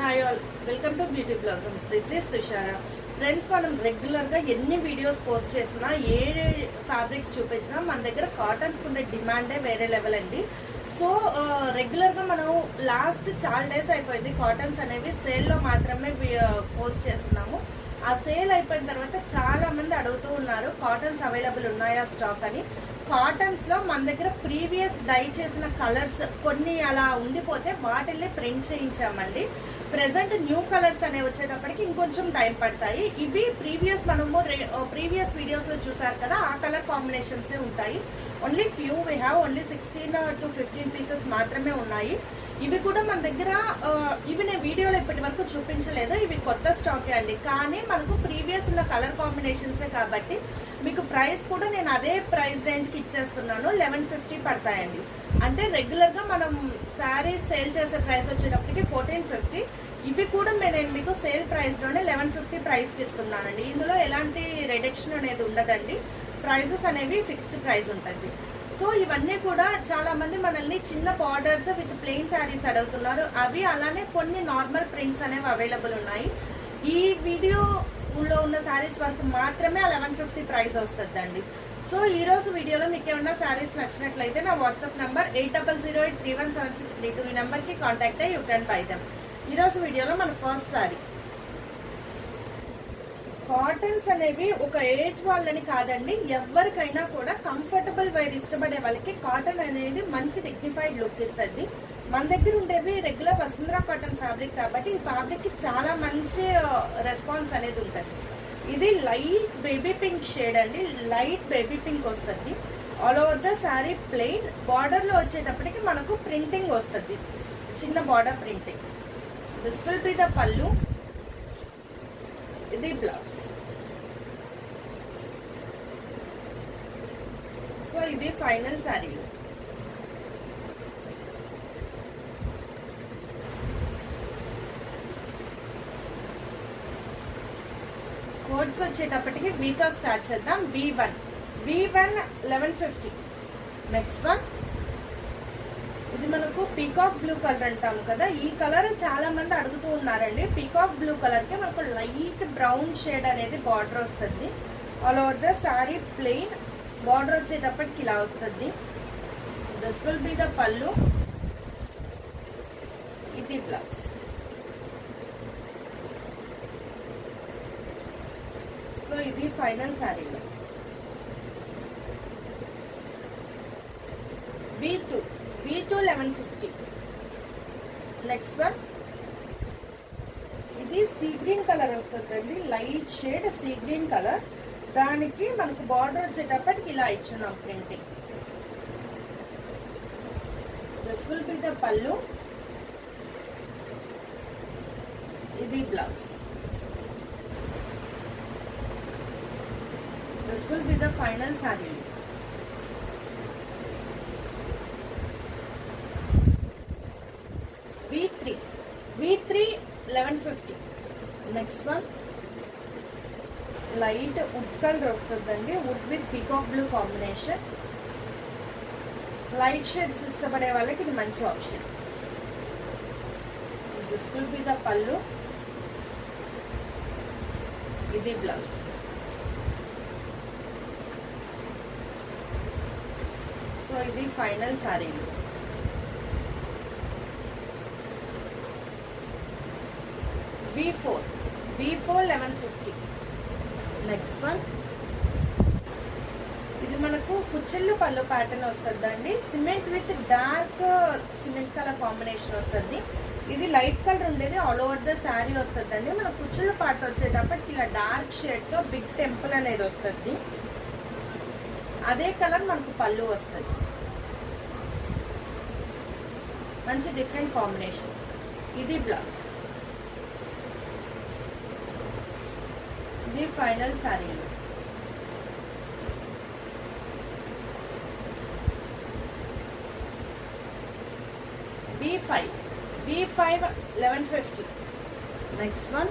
Hi all, welcome to beauty blossoms. This is Tushara. Friends, మనం రెగ్యులర్గా ఎన్ని వీడియోస్ పోస్ట్ చేసినా ఏ ఫ్యాబ్రిక్స్ చూపించినా మన దగ్గర కాటన్స్ ఉండే డిమాండే వేరే లెవెల్ అండి. సో రెగ్యులర్గా మనం లాస్ట్ చాలా డేస్ అయిపోయింది కాటన్స్ అనేవి సేల్లో మాత్రమే పోస్ట్ చేస్తున్నాము. ఆ సేల్ అయిపోయిన తర్వాత చాలామంది అడుగుతూ ఉన్నారు కాటన్స్ అవైలబుల్ ఉన్నాయా స్టాక్ అని. కాటన్స్లో మన దగ్గర ప్రీవియస్ డై చేసిన కలర్స్ కొన్ని అలా ఉండిపోతే వాటిల్ని ప్రింట్ చేయించామండి. ప్రెజెంట్ న్యూ కలర్స్ అనేవి వచ్చేటప్పటికి ఇంకొంచెం టైం పడతాయి. ఇవి మనము ప్రీవియస్ వీడియోస్లో చూసారు కదా, ఆ కలర్ కాంబినేషన్సే ఉంటాయి. Only few we have only 16 to 15 pieces మాత్రమే ఉన్నాయి. ఇవి కూడా మన దగ్గర ఇవి నేను వీడియోలో ఇప్పటి వరకు చూపించలేదు, ఇవి కొత్త స్టాకే అండి. కానీ మనకు ప్రీవియస్ ఉన్న కలర్ కాంబినేషన్సే కాబట్టి మీకు ప్రైస్ కూడా నేను అదే ప్రైస్ రేంజ్కి ఇచ్చేస్తున్నాను. 1150 పడతాయండి. అంటే రెగ్యులర్గా మనం శారీస్ సేల్ చేసే ప్రైస్ వచ్చేటప్పటికి 1450. ఇవి కూడా నేను మీకు సేల్ ప్రైస్లోనే 1150 ప్రైస్కి ఇస్తున్నానండి. ఇందులో ఎలాంటి రిడక్షన్ అనేది ఉండదండి. ప్రైజెస్ అనేవి ఫిక్స్డ్ ప్రైస్ ఉంటుంది. సో ఇవన్నీ కూడా చాలామంది మనల్ని చిన్న బార్డర్స్ విత్ ప్లెయిన్ శారీస్ అడుగుతున్నారు. అవి అలానే కొన్ని నార్మల్ ప్రింట్స్ అనేవి అవైలబుల్ ఉన్నాయి. ఈ వీడియోలో ఉన్న శారీస్ వరకు మాత్రమే 1150 ప్రైస్ వస్తుందండి. సో ఈరోజు వీడియోలో మీకు ఏమన్నా శారీస్ నచ్చినట్లయితే నా వాట్సాప్ నెంబర్ 8008317632 ఈ నెంబర్కి కాంటాక్ట్ అయ్యి యూ కెన్ బై దెమ్. ఈరోజు వీడియోలో మన ఫస్ట్ శారీ. కాటన్స్ అనేవి ఒక ఏజ్ వాళ్ళని కాదండి, ఎవరికైనా కూడా కంఫర్టబుల్ వేర్ ఇష్టపడే వాళ్ళకి కాటన్ అనేది మంచి డిగ్నిఫైడ్ లుక్ ఇస్తుంది. మన దగ్గర ఉండేవి రెగ్యులర్ వసుంధరా కాటన్ ఫ్యాబ్రిక్ కాబట్టి ఈ ఫ్యాబ్రిక్కి చాలా మంచి రెస్పాన్స్ అనేది ఉంటుంది. ఇది లైట్ బేబీ పింక్ షేడ్ అండి, లైట్ బేబీ పింక్ వస్తుంది. All over the sari plain, బార్డర్లో వచ్చేటప్పటికి మనకు ప్రింటింగ్ వస్తుంది, చిన్న border printing. This will be the pallu, ఇది బ్లౌజ్. సో ఇది ఫైనల్ శారీ. కోడ్స్ వచ్చేటప్పటికి వీతో స్టార్ట్ చేద్దాం. V1 1150. నెక్స్ట్ వన్, ఇది మనకు పీకాక్ బ్లూ కలర్ అంటాము కదా, ఈ కలర్ చాలా మంది అడుగుతూ ఉన్నారండి. పీకాక్ బ్లూ కలర్కి మనకు లైట్ బ్రౌన్ షేడ్ అనేది బార్డర్ వస్తుంది. All over the sari plain, border వచ్చేటప్పటికి ఇలా వస్తుంది. This will be the pallu, ఇది బ్లౌజ్. సో ఇది ఫైనల్ శారీలో. V2 1150. నెక్స్ట్ వన్, ఇది సీ గ్రీన్ కలర్ వస్తుందండి, light shade sea green colour. దానికి మనకు బార్డర్ వచ్చేటప్పటికి ఇలా ఇచ్చున్నాం printing. This will be the pallu, ఇది blouse. This will be the final sari. V3 1150. Next one, light wood colour వస్తుందండి, wood with peacock blue combination. Light shades ఇష్టపడే వాళ్ళకి ఇది మంచి option. This will be the pallu, ఇది బ్లౌజ్. సో ఇది final sari. V4 1150. Next one, ఇది మనకు కుచ్చిళ్ళు పళ్ళు ప్యాటర్న్ వస్తుందండి. Cement with dark cement colour combination వస్తుంది. ఇది లైట్ కలర్ ఉండేది ఆల్ ఓవర్ ద శారీ వస్తుందండి. మన కుచ్చిళ్ళు పార్ట్ వచ్చేటప్పటికి ఇలా డార్క్ షేడ్తో బిగ్ టెంపుల్ అనేది వస్తుంది. అదే కలర్ మనకు పళ్ళు వస్తుంది. మంచి డిఫరెంట్ కాంబినేషన్. ఇది బ్లౌజ్. ఇది final sari. V5 1150. Next one,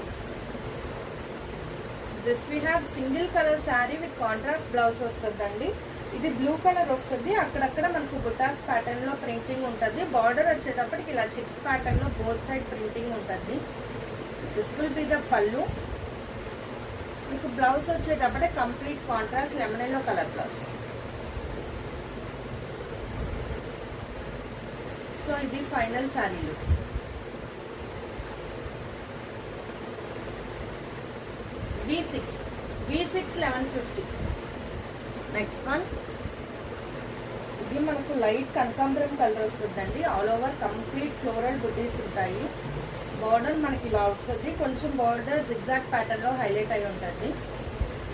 this we have single colour sari with contrast blouse వస్తుందండి. ఇది బ్లూ కలర్ వస్తుంది, అక్కడక్కడ మనకు బుటాస్ ప్యాటర్న్ లో ప్రింటింగ్ ఉంటుంది. బార్డర్ వచ్చేటప్పటికి ఇలా చెక్స్ ప్యాటర్న్ లో బోత్ సైడ్ ప్రింటింగ్ ఉంటుంది. This will be the pallu. మీకు బ్లౌజ్ వచ్చేటప్పటికి complete contrast lemon yellow colour blouse. So ఇది final sari look. V6 1150. Next one, ఇది మనకు లైట్ కనకాంబరం కలర్ వస్తుందండి. ఆల్ ఓవర్ కంప్లీట్ ఫ్లోరల్ బుటీస్ ఉంటాయి. బార్డర్ మనకి ఇలా వస్తుంది, కొంచెం బార్డర్ జిగ్జాగ్ ప్యాటర్న్ లో హైలైట్ అయి ఉంటుంది.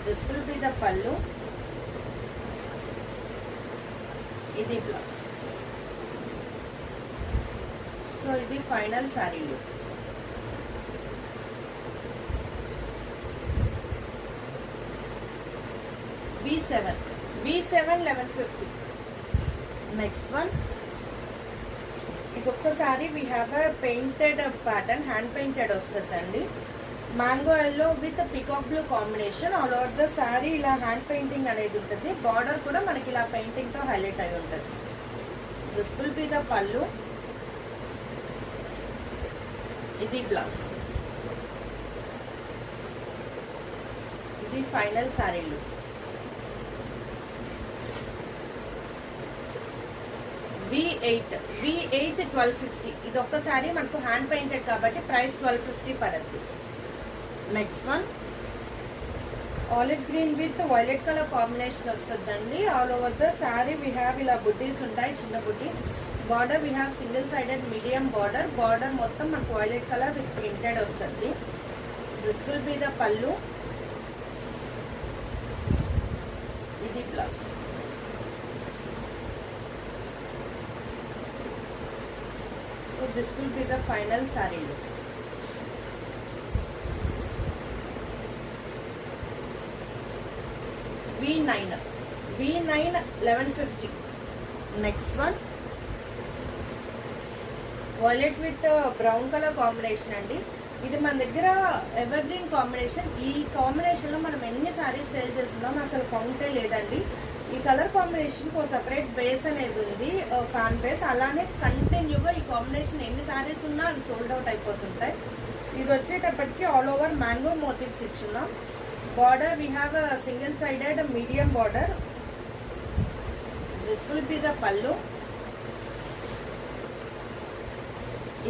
This will be the pallu. ఇది బ్లౌజ్. సో ఇది final sari look. V7 1150. Next one, ఇంకొకసారి we have a painted pattern, hand painted వస్తుందండి. Mango yellow with peacock blue combination. All over the sari ఇలా hand painting అనేది ఉంటుంది. బార్డర్ కూడా మనకి ఇలా పెయింటింగ్ తో హైలైట్ అయి ఉంటుంది. This will be the pallu. ఇది బ్లౌజ్. ఇది ఫైనల్ శారీ లుక్. V8 1250. ఇది ఒక్కసారి మనకు హ్యాండ్ పెయింటెడ్ కాబట్టి ప్రైస్ 1250 పడుతుంది. Next one, olive green with violet colour combination వస్తుందండి. All over the sari we have ఇలా బుటీస్ ఉంటాయి, చిన్న butis. Border we have single sided medium border. Border మొత్తం మనకు వైలెట్ కలర్ విత్ ప్రింటెడ్ వస్తుంది. This will be the pallu. ఇది blouse. So this will be the final saree look. V9 1150. Next one, violet with brown color combination అండి. ఇది మన దగ్గర ever green combination. ఈ combination లో మనం ఎన్ని సారీస్ సేల్ చేస్తున్నాం అసలు కౌంటే లేదండి. ఈ కలర్ కాంబినేషన్ కు సెపరేట్ బేస్ అనేది ఉంది, ఫ్యాన్ బేస్. అలానే కంటిన్యూగా ఈ కాంబినేషన్ ఎన్ని సారీస్ ఉన్నా అది సోల్డ్ అవుట్ అయిపోతుంటాయి. ఇది వచ్చేటప్పటికి ఆల్ ఓవర్ మ్యాంగో మోటివ్స్ ఇచ్చున్నాం. Border we have single sided medium border. This will be the pallu.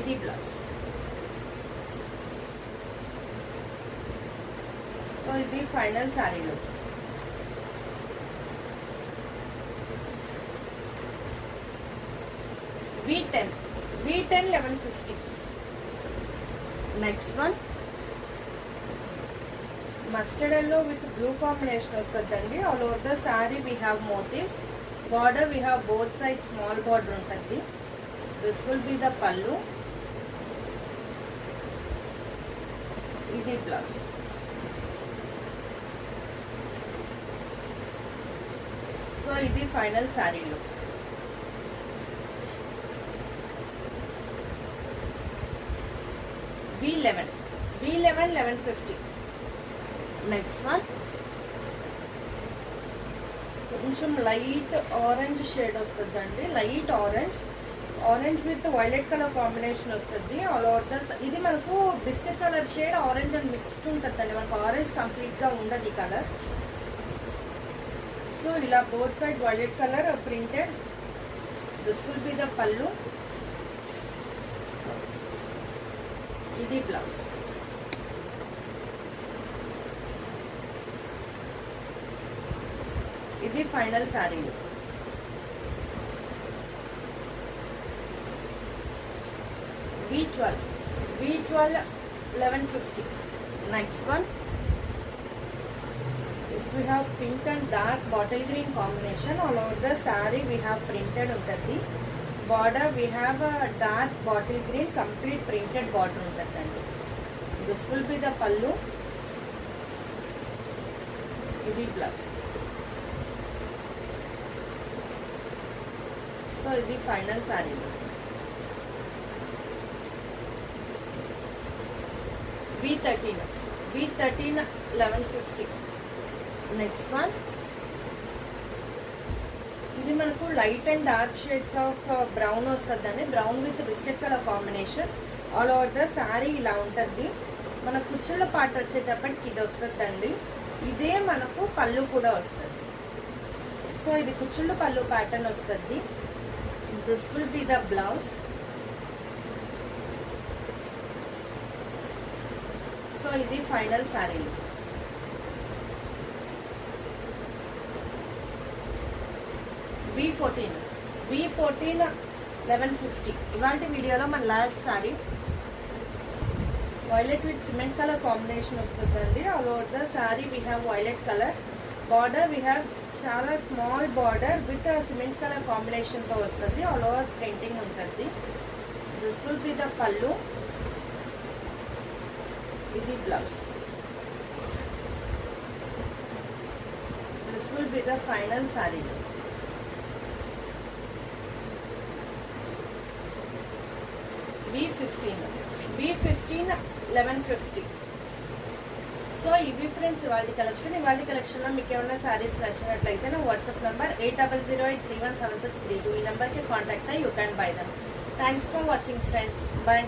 ఇది బ్లౌజ్. సో ఇది final sari look. V10 1150. Next one, mustard yellow with blue combination వస్తుందండి. All over the sari we have motifs. Border we have both side small border ఉంటుంది. This will be the pallu. ఇది blouse. So ఇది final sari look. V11 1150. Next one, కొంచెం light orange shade వస్తుందండి. Light orange with violet colour combination వస్తుంది. All over the ఇది మనకు biscuit colour shade orange and mixed ఉంటుందండి. మనకు ఆరెంజ్ కంప్లీట్ గా ఉండదు ఈ కలర్. సో ఇలా both side violet colour printed. This will be the pallu. ఇది బ్లౌజ్. ఇది final sari look. V12 1150. Next one, this we have pink and dark bottle green combination. All over the saree we have printed untadi. Border we have a dark bottle green complete printed border untadandi. This will be the pallu. Idi blouse. So idi final saree look. V13 1150. Next one, ఇది మనకు light and dark shades of brown వస్తుందండి. Brown with biscuit colour combination. All over the sari ఇలా ఉంటుంది. మన కుచ్చుళ్ళ part వచ్చేటప్పటికి ఇది వస్తుందండి. ఇదే మనకు పళ్ళు కూడా వస్తుంది. సో ఇది కుచ్చుళ్ళు పళ్ళు ప్యాటర్న్ వస్తుంది. This will be the blouse. So ఇది ఫైనల్ శారీ. V14 1150. ఇవాంటి వీడియోలో మన last sari violet with cement colour combination వస్తుందండి. All over the sari we have violet colour border. We have చాలా small border with cement colour కాంబినేషన్తో వస్తుంది. ఆల్ ఓవర్ ప్రింటింగ్ ఉంటుంది. This will be the pallu. ఇది blouse. This will be the final sari. V15 1150. So ఇవి friends ఇవాళ కలెక్షన్లో మీకు ఏమైనా శారీస్ నచ్చినట్లయితే నా వాట్సాప్ నెంబర్ 8008317632 ఈ నెంబర్కి కాంటాక్ట్ అయ్యి you can buy them. Thanks for watching friends. Bye.